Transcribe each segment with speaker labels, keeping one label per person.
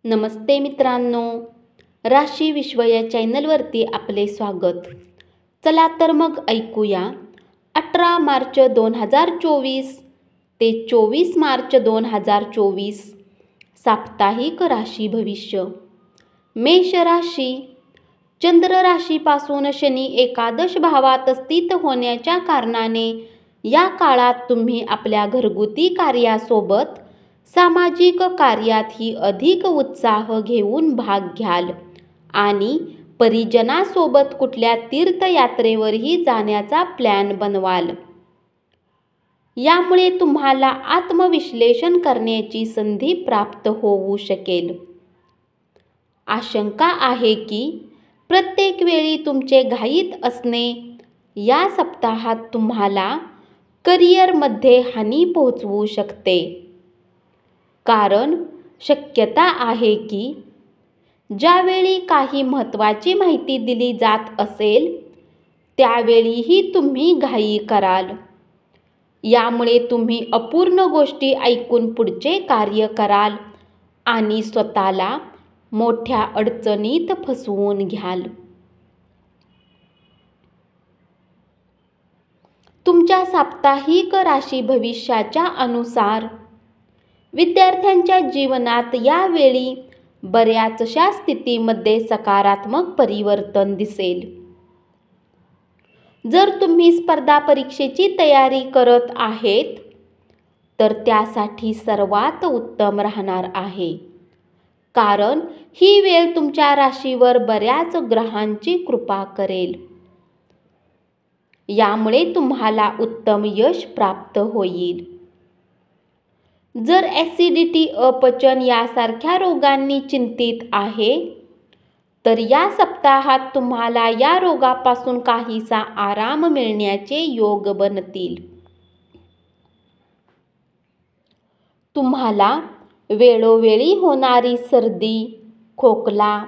Speaker 1: नमस्ते मित्रांनो, राशी विश्व या चॅनलवरती आपले स्वागत. चला तर मग ऐकूया 18 मार्च 2024 ते 24 मार्च 2024 साप्ताहिक राशी भविष्य. मेष राशी. चंद्र राशीपासून शनी एकादश भावात स्थित होण्याच्या कारणाने या काळात तुम्ही आपल्या घरगुती कार्यासोबत सामाजिक कार्यातही अधिक उत्साह घेऊन भाग घ्याल आणि परिजनासोबत कुठल्या तीर्थयात्रेवरही जाण्याचा प्लॅन बनवाल. यामुळे तुम्हाला आत्मविश्लेषण करण्याची संधी प्राप्त होऊ शकेल. आशंका आहे की प्रत्येक वेळी तुमचे घाईत असणे या सप्ताहात तुम्हाला करिअरमध्ये हानी पोहोचवू शकते. कारण शक्यता आहे की ज्यावेळी काही महत्त्वाची माहिती दिली जात असेल त्यावेळीही तुम्ही घाई कराल. यामुळे तुम्ही अपूर्ण गोष्टी ऐकून पुढचे कार्य कराल आणि स्वतःला मोठ्या अडचणीत फसवून घ्याल. तुमच्या साप्ताहिक राशी भविष्याच्या अनुसार विद्यार्थ्यांच्या जीवनात यावेळी बऱ्याचशा स्थितीमध्ये सकारात्मक परिवर्तन दिसेल. जर तुम्ही स्पर्धा परीक्षेची तयारी करत आहेत तर त्यासाठी सर्वात उत्तम राहणार आहे. कारण ही वेळ तुमच्या राशीवर बऱ्याच ग्रहांची कृपा करेल. यामुळे तुम्हाला उत्तम यश प्राप्त होईल. जर ॲसिडिटी, अपचन यासारख्या रोगांनी चिंतित आहे तर या सप्ताहात तुम्हाला या रोगापासून काहीसा आराम मिळण्याचे योग बनतील. तुम्हाला वेळोवेळी होणारी सर्दी, खोकला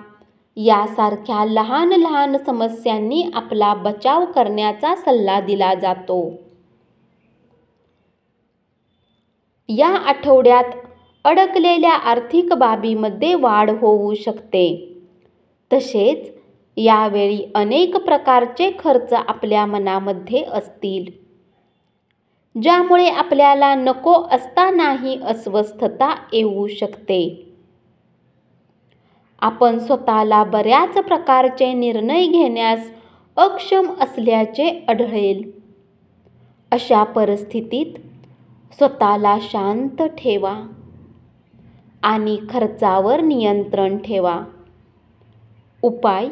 Speaker 1: यासारख्या लहान लहान समस्यांनी आपला बचाव करण्याचा सल्ला दिला जातो. या आठवड्यात अडकलेल्या आर्थिक बाबीमध्ये वाढ होऊ शकते. तसेच यावेळी अनेक प्रकारचे खर्च आपल्या मनामध्ये असतील, ज्यामुळे आपल्याला नको असतानाही अस्वस्थता येऊ शकते. आपण स्वतःला बऱ्याच प्रकारचे निर्णय घेण्यास अक्षम असल्याचे आढळेल. अशा परिस्थितीत स्वतःला शांत ठेवा आणि खर्चावर नियंत्रण ठेवा. उपाय: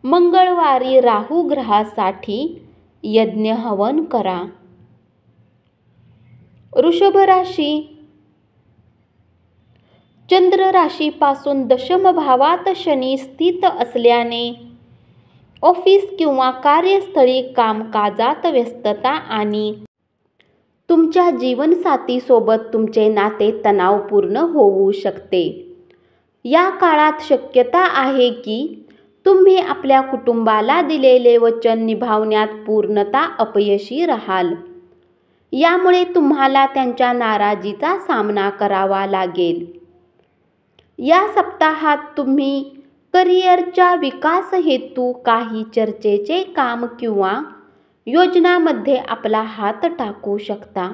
Speaker 1: मंगळवारी राहू ग्रहासाठी यज्ञ हवन करा. वृषभ राशी. चंद्र राशीपासून दशम भावात शनी स्थित असल्याने ऑफिस किंवा कार्यस्थळी कामकाजात व्यस्तता आणि तुमच्या जीवनसाथीसोबत तुमचे नाते तणावपूर्ण होऊ शकते. या काळात शक्यता आहे की तुम्ही आपल्या कुटुंबाला दिलेले वचन निभावण्यात पूर्णतः अपयशी राहाल. यामुळे तुम्हाला त्यांच्या नाराजीचा सामना करावा लागेल. या सप्ताहात तुम्ही करिअरच्या विकास हेतू काही चर्चेचे काम किंवा योजनांमध्ये आपला हात टाकू शकता.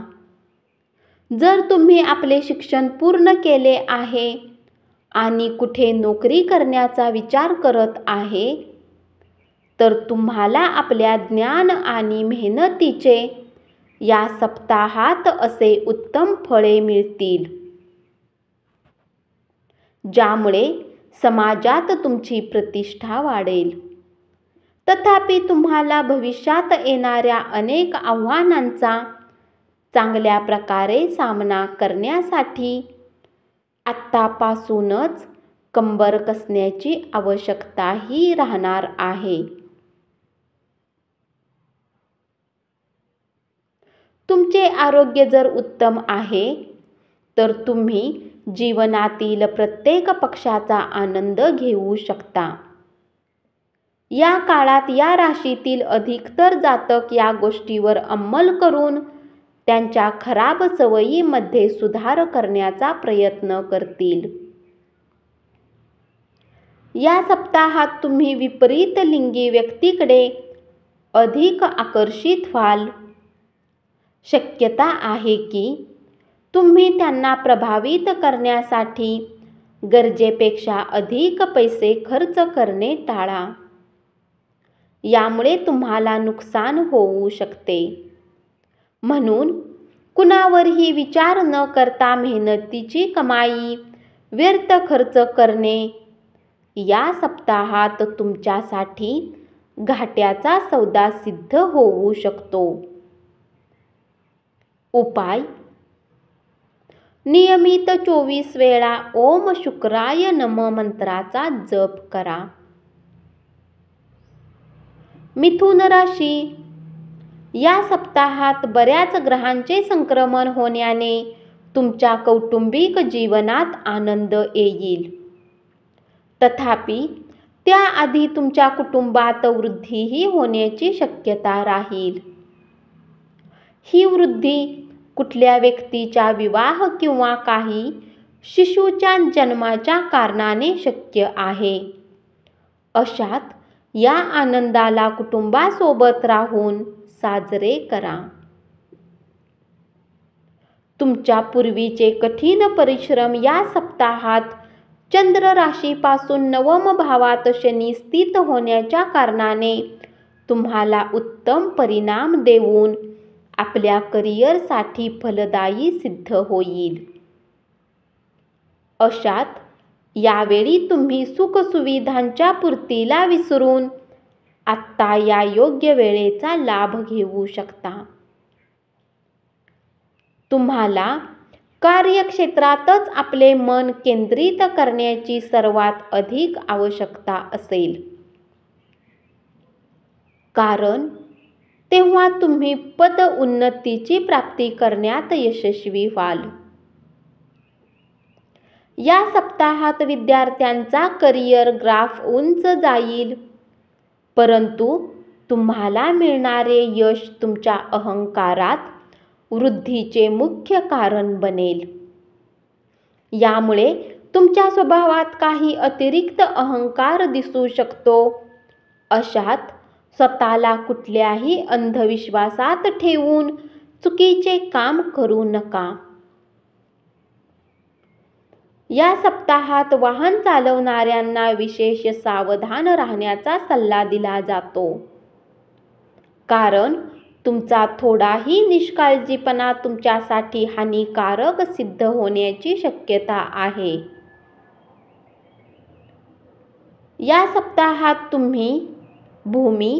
Speaker 1: जर तुम्ही आपले शिक्षण पूर्ण केले आहे आणि कुठे नोकरी करण्याचा विचार करत आहे तर तुम्हाला आपल्या ज्ञान आणि मेहनतीचे या सप्ताहात असे उत्तम फळे मिळतील, ज्यामुळे समाजात तुमची प्रतिष्ठा वाढेल. तथापि तुम्हाला भविष्यात येणाऱ्या अनेक आव्हानांचा चांगल्या प्रकारे सामना करण्यासाठी आत्तापासूनच कंबर कसण्याची आवश्यकताही राहणार आहे. तुमचे आरोग्य जर उत्तम आहे तर तुम्ही जीवनातील प्रत्येक पक्षाचा आनंद घेऊ शकता. या काळात या राशीतील अधिकतर जातक या गोष्टीवर अंमल करून त्यांच्या खराब सवयीमध्ये सुधार करण्याचा प्रयत्न करतील. या सप्ताहात तुम्ही विपरीत लिंगी व्यक्तीकडे अधिक आकर्षित व्हाल. शक्यता आहे की तुम्ही त्यांना प्रभावित करण्यासाठी गरजेपेक्षा अधिक पैसे खर्च करणे टाळा. यामुळे तुम्हाला नुकसान होऊ शकते. म्हणून कुणावरही विचार न करता मेहनतीची कमाई व्यर्थ खर्च करणे या सप्ताहात तुमच्यासाठी घाट्याचा सौदा सिद्ध होऊ शकतो. उपाय: नियमित 24 वेळा ओम शुक्राय नमः मंत्राचा जप करा. मिथुन राशी: या सप्ताहात बऱ्याच ग्रहांचे संक्रमण होण्याने तुमच्या कौटुंबिक जीवनात आनंद येईल. तथापि त्याआधी तुमच्या कुटुंबात वृद्धीही होण्याची शक्यता राहील. ही वृद्धी कुठल्या व्यक्तीच्या विवाह किंवा काही शिशूच्या जन्माच्या कारणाने शक्य आहे. अशात या आनंदाला कुटुंबासोबत राहून साजरे करा. तुमच्या पूर्वीचे कठीण परिश्रम या सप्ताहात चंद्र राशीपासून 9व भावात शनी स्थित होण्याच्या कारणाने तुम्हाला उत्तम परिणाम देऊन आपल्या करिअरसाठी फलदायी सिद्ध होईल. अशात यावेळी तुम्ही सुखसुविधांच्या पूर्तीला विसरून आत्ता या योग्य वेळेचा लाभ घेऊ शकता. तुम्हाला कार्यक्षेत्रातच आपले मन केंद्रित करण्याची सर्वात अधिक आवश्यकता असेल. कारण तेव्हा तुम्ही पद उन्नतीची प्राप्ती करण्यात यशस्वी व्हाल. या सप्ताहात विद्यार्थ्यांचा करिअर ग्राफ उंच जाईल. परंतु तुम्हाला मिळणारे यश तुमच्या अहंकारात वृद्धीचे मुख्य कारण बनेल. यामुळे तुमच्या स्वभावात काही अतिरिक्त अहंकार दिसू शकतो. अशात स्वतःला कुठल्याही अंधविश्वासात ठेवून चुकीचे काम करू नका. या सप्ताहात वाहन चालवणाऱ्यांना विशेष सावधान राहण्याचा सल्ला दिला जातो. कारण तुमचा थोडाही निष्काळजीपणा तुमच्यासाठी हानिकारक सिद्ध होण्याची शक्यता आहे. या सप्ताहात तुम्ही भूमी,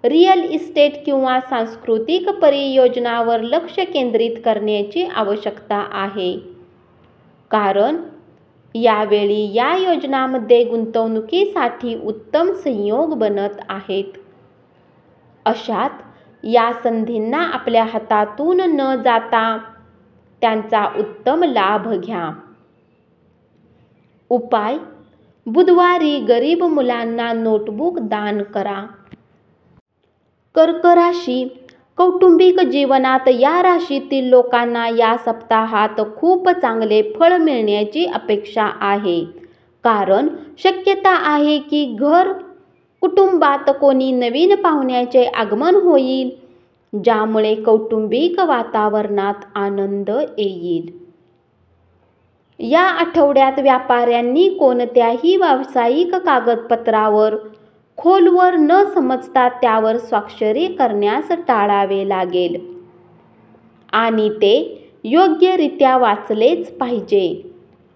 Speaker 1: रिअल इस्टेट किंवा सांस्कृतिक परियोजनावर लक्ष केंद्रित करण्याची आवश्यकता आहे. कारण यावेळी या योजनांमध्ये गुंतवणुकीसाठी उत्तम संयोग बनत आहेत. अशात या संधींना आपल्या हातातून न जाता त्यांचा उत्तम लाभ घ्या. उपाय: बुधवारी गरीब मुलांना नोटबुक दान करा. कर्क राशी: कौटुंबिक जीवनात या राशीतील लोकांना या सप्ताहात खूप चांगले फळ मिळण्याची अपेक्षा आहे. कारण शक्यता आहे की कुटुंबात कोणी नवीन पाहुण्याचे आगमन होईल, ज्यामुळे कौटुंबिक वातावरणात आनंद येईल. या आठवड्यात व्यापाऱ्यांनी कोणत्याही व्यावसायिक कागदपत्रावर खोलवर न समजता त्यावर स्वाक्षरी करण्यास टाळावे लागेल आणि ते योग्यरित्या वाचलेच पाहिजे.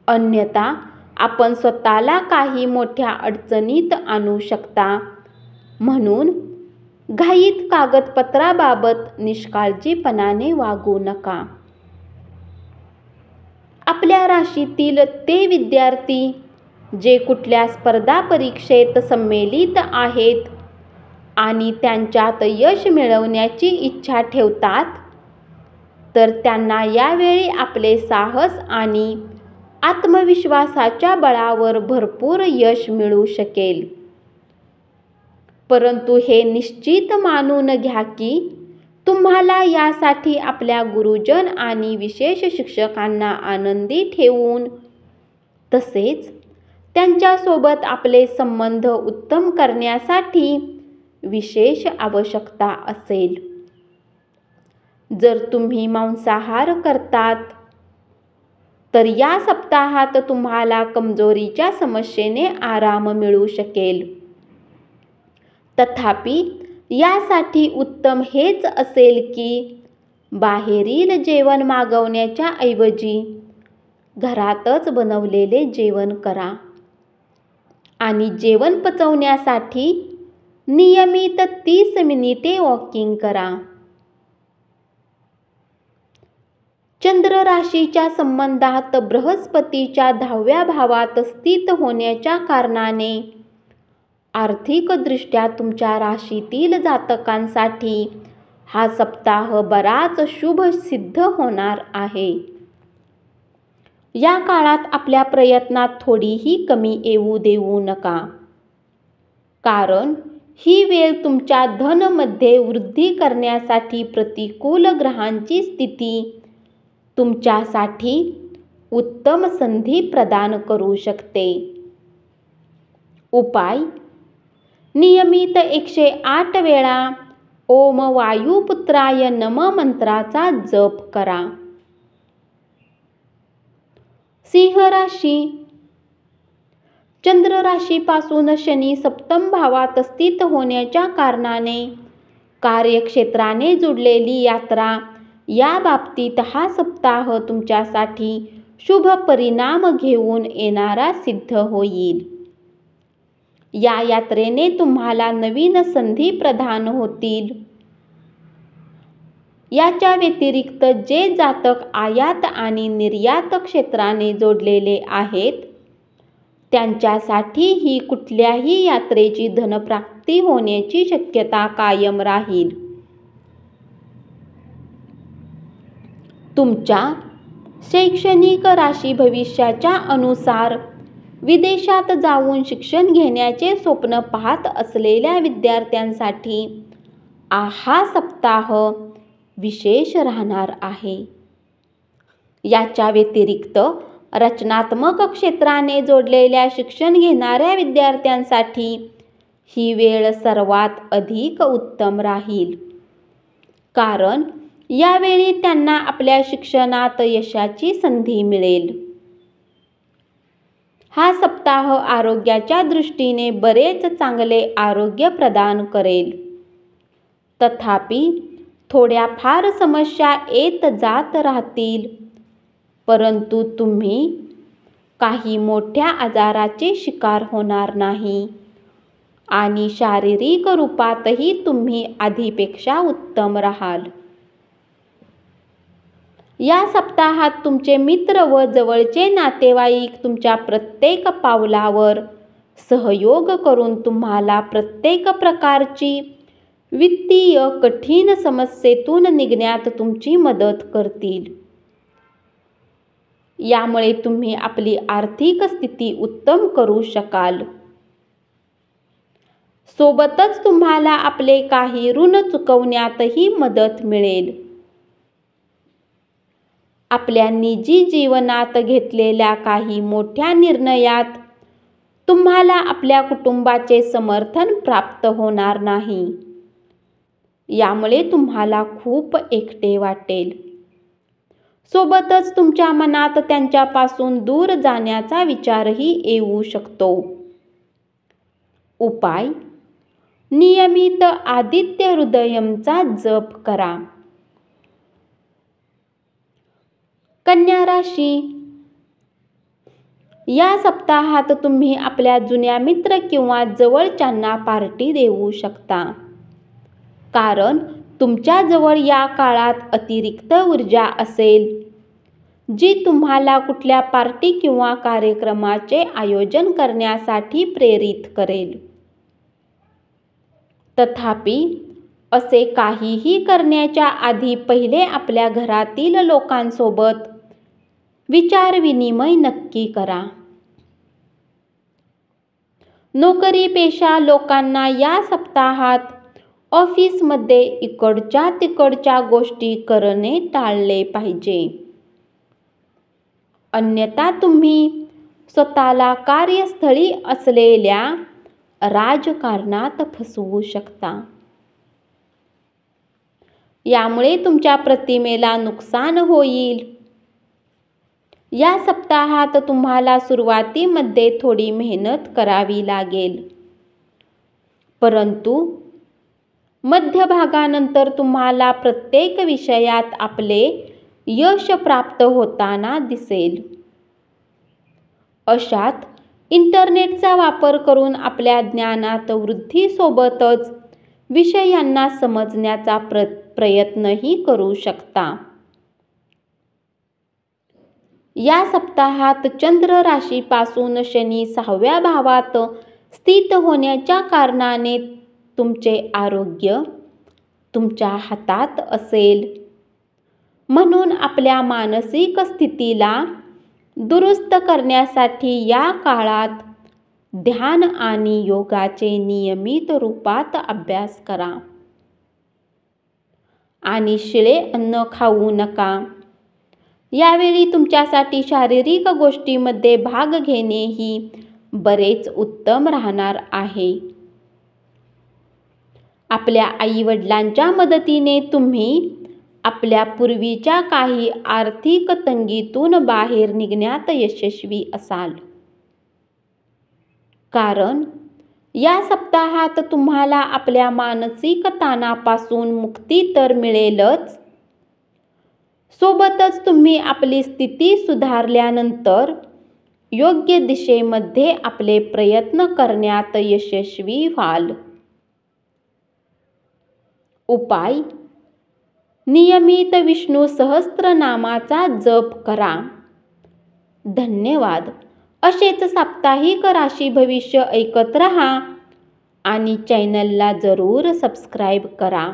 Speaker 1: अन्यथा आपण स्वतःला काही मोठ्या अडचणीत आणू शकता. म्हणून घाईत कागदपत्राबाबत निष्काळजीपणाने वागू नका. आपल्या राशीतील ते विद्यार्थी जे कुठल्या स्पर्धा परीक्षेत संमेलित आहेत आणि त्यांच्यात यश मिळवण्याची इच्छा ठेवतात, तर त्यांना यावेळी आपले साहस आणि आत्मविश्वासाच्या बळावर भरपूर यश मिळू शकेल. परंतु हे निश्चित मानून घ्या की तुम्हाला यासाठी आपल्या गुरुजन आणि विशेष शिक्षकांना आनंदी ठेवून तसेच त्यांच्यासोबत आपले संबंध उत्तम करण्यासाठी विशेष आवश्यकता असेल. जर तुम्ही मांसाहार करतात तर या सप्ताहात तुम्हाला कमजोरीच्या समस्येने आराम मिळू शकेल. तथापि यासाठी उत्तम हेच असेल की बाहेरील जेवण मागवण्याच्या ऐवजी घरातच बनवलेले जेवण करा आणि जेवण पचवण्यासाठी नियमित 30 मिनिटे वॉकिंग करा. चंद्र राशीच्या संबंधात बृहस्पतीच्या 10व्या भावात स्थित होण्याच्या कारणाने आर्थिकदृष्ट्या तुमच्या राशीतील जातकांसाठी हा सप्ताह बराच शुभ सिद्ध होणार आहे. या काळात आपल्या प्रयत्नात थोडीही कमी येऊ देऊ नका, कारण ही वेळ तुमच्या धनमध्ये वृद्धी करण्यासाठी प्रतिकूल ग्रहांची स्थिती तुमच्यासाठी उत्तम संधी प्रदान करू शकते. उपाय: नियमित 108 वेळा ओम वायुपुत्राय नमः मंत्राचा जप करा. सिंह राशी. चंद्र राशीपासून शनी 7म भावात स्थित होण्याच्या कारणाने कार्यक्षेत्राने जुडलेली यात्रा या बाबतीत हा सप्ताह तुमच्यासाठी शुभ परिणाम घेऊन येणारा सिद्ध होईल. या यात्रेने तुम्हाला नवीन संधी प्रदान होतील. याच्या व्यतिरिक्त जे जातक आयात आणि निर्यात क्षेत्राने जोडलेले आहेत त्यांच्यासाठी ही कुठल्याही यात्रेची धनप्राप्ती होण्याची शक्यता कायम राहील. तुमच्या शैक्षणिक राशी भविष्याच्या अनुसार विदेशात जाऊन शिक्षण घेण्याचे स्वप्न पाहत असलेल्या विद्यार्थ्यांसाठी हा सप्ताह विशेष राहणार आहे. याच्या व्यतिरिक्त रचनात्मक क्षेत्राने जोडलेल्या शिक्षण घेणाऱ्या विद्यार्थ्यांसाठी ही वेळ सर्वात अधिक उत्तम राहील, कारण यावेळी त्यांना आपल्या शिक्षणात यशाची संधी मिळेल. हा सप्ताह आरोग्याच्या दृष्टीने बरेच चांगले आरोग्य प्रदान करेल. तथापि थोड्याफार समस्या येत जात राहतील, परंतु तुम्ही काही मोठ्या आजाराचे शिकार होणार नाही आणि शारीरिक रूपातही तुम्ही आधीपेक्षा उत्तम राहाल. या सप्ताहात तुमचे मित्र व जवळचे नातेवाईक तुमच्या प्रत्येक पावलावर सहयोग करून तुम्हाला प्रत्येक प्रकारची वित्तीय कठीण समस्येतून निघण्यात तुमची मदत करतील. यामुळे तुम्ही आपली आर्थिक स्थिती उत्तम करू शकाल. सोबतच तुम्हाला आपले काही ऋण चुकवण्यातही मदत मिळेल. आपल्या निजी जीवनात घेतलेल्या काही मोठ्या निर्णयात तुम्हाला आपल्या कुटुंबाचे समर्थन प्राप्त होणार नाही. यामुळे तुम्हाला खूप एकटे वाटेल. सोबतच तुमच्या मनात त्यांच्यापासून दूर जाण्याचा विचारही येऊ शकतो. उपाय: नियमित आदित्य हृदयमचा जप करा. कन्या राशी. या सप्ताहात तुम्ही आपल्या जुन्या मित्र किंवा जवळच्यांना पार्टी देऊ शकता, कारण तुमच्याजवळ या काळात अतिरिक्त ऊर्जा असेल जी तुम्हाला कुठल्या पार्टी किंवा कार्यक्रमाचे आयोजन करण्यासाठी प्रेरित करेल. तथापि असे काहीही करण्याच्या आधी पहिले आपल्या घरातील लोकांसोबत विचारविनिमय नक्की करा. नोकरीपेशा लोकांना या सप्ताहात ऑफिसमध्ये इकडच्या तिकडच्या गोष्टी करणे टाळले पाहिजे, अन्यथा तुम्ही स्वतःला कार्यस्थळी असलेल्या राजकारणात फसवू शकता. यामुळे तुमच्या प्रतिमेला नुकसान होईल. या सप्ताहात तुम्हाला सुरुवातीमध्ये थोडी मेहनत करावी लागेल, परंतु मध्यभागानंतर तुम्हाला प्रत्येक विषयात आपले यश प्राप्त होताना दिसेल. अशात इंटरनेटचा वापर करून आपल्या ज्ञानात वृद्धीसोबतच विषयांना समजण्याचा प्रयत्नही करू शकता. या सप्ताहात चंद्र राशीपासून शनी 6व्या भावात स्थित होण्याच्या कारणाने तुमचे आरोग्य तुमच्या हातात असेल. म्हणून आपल्या मानसिक स्थितीला दुरुस्त करण्यासाठी या काळात ध्यान आणि योगाचे नियमित रूपात अभ्यास करा. आणि शिळे अन्न खाऊ नका. यावेळी तुमच्यासाठी शारीरिक गोष्टींमध्ये भाग घेणेही बरेच उत्तम राहणार आहे. आपल्या आई-वडिलांच्या मदतीने तुम्ही आपल्या पूर्वीच्या काही आर्थिक तंगीतून बाहेर निघण्यात यशस्वी असाल. कारण या सप्ताहात तुम्हाला आपल्या मानसिक ताणापासून मुक्ती तर मिळेलच, सोबतच तुम्ही आपली स्थिती सुधारल्यानंतर योग्य दिशेमध्ये आपले प्रयत्न करण्यात यशस्वी व्हाल. उपाय: नियमित विष्णू सहस्त्रनामाचा जप करा. धन्यवाद. असेच साप्ताहिक राशी भविष्य ऐकत रहा आणि चॅनलला जरूर सबस्क्राईब करा.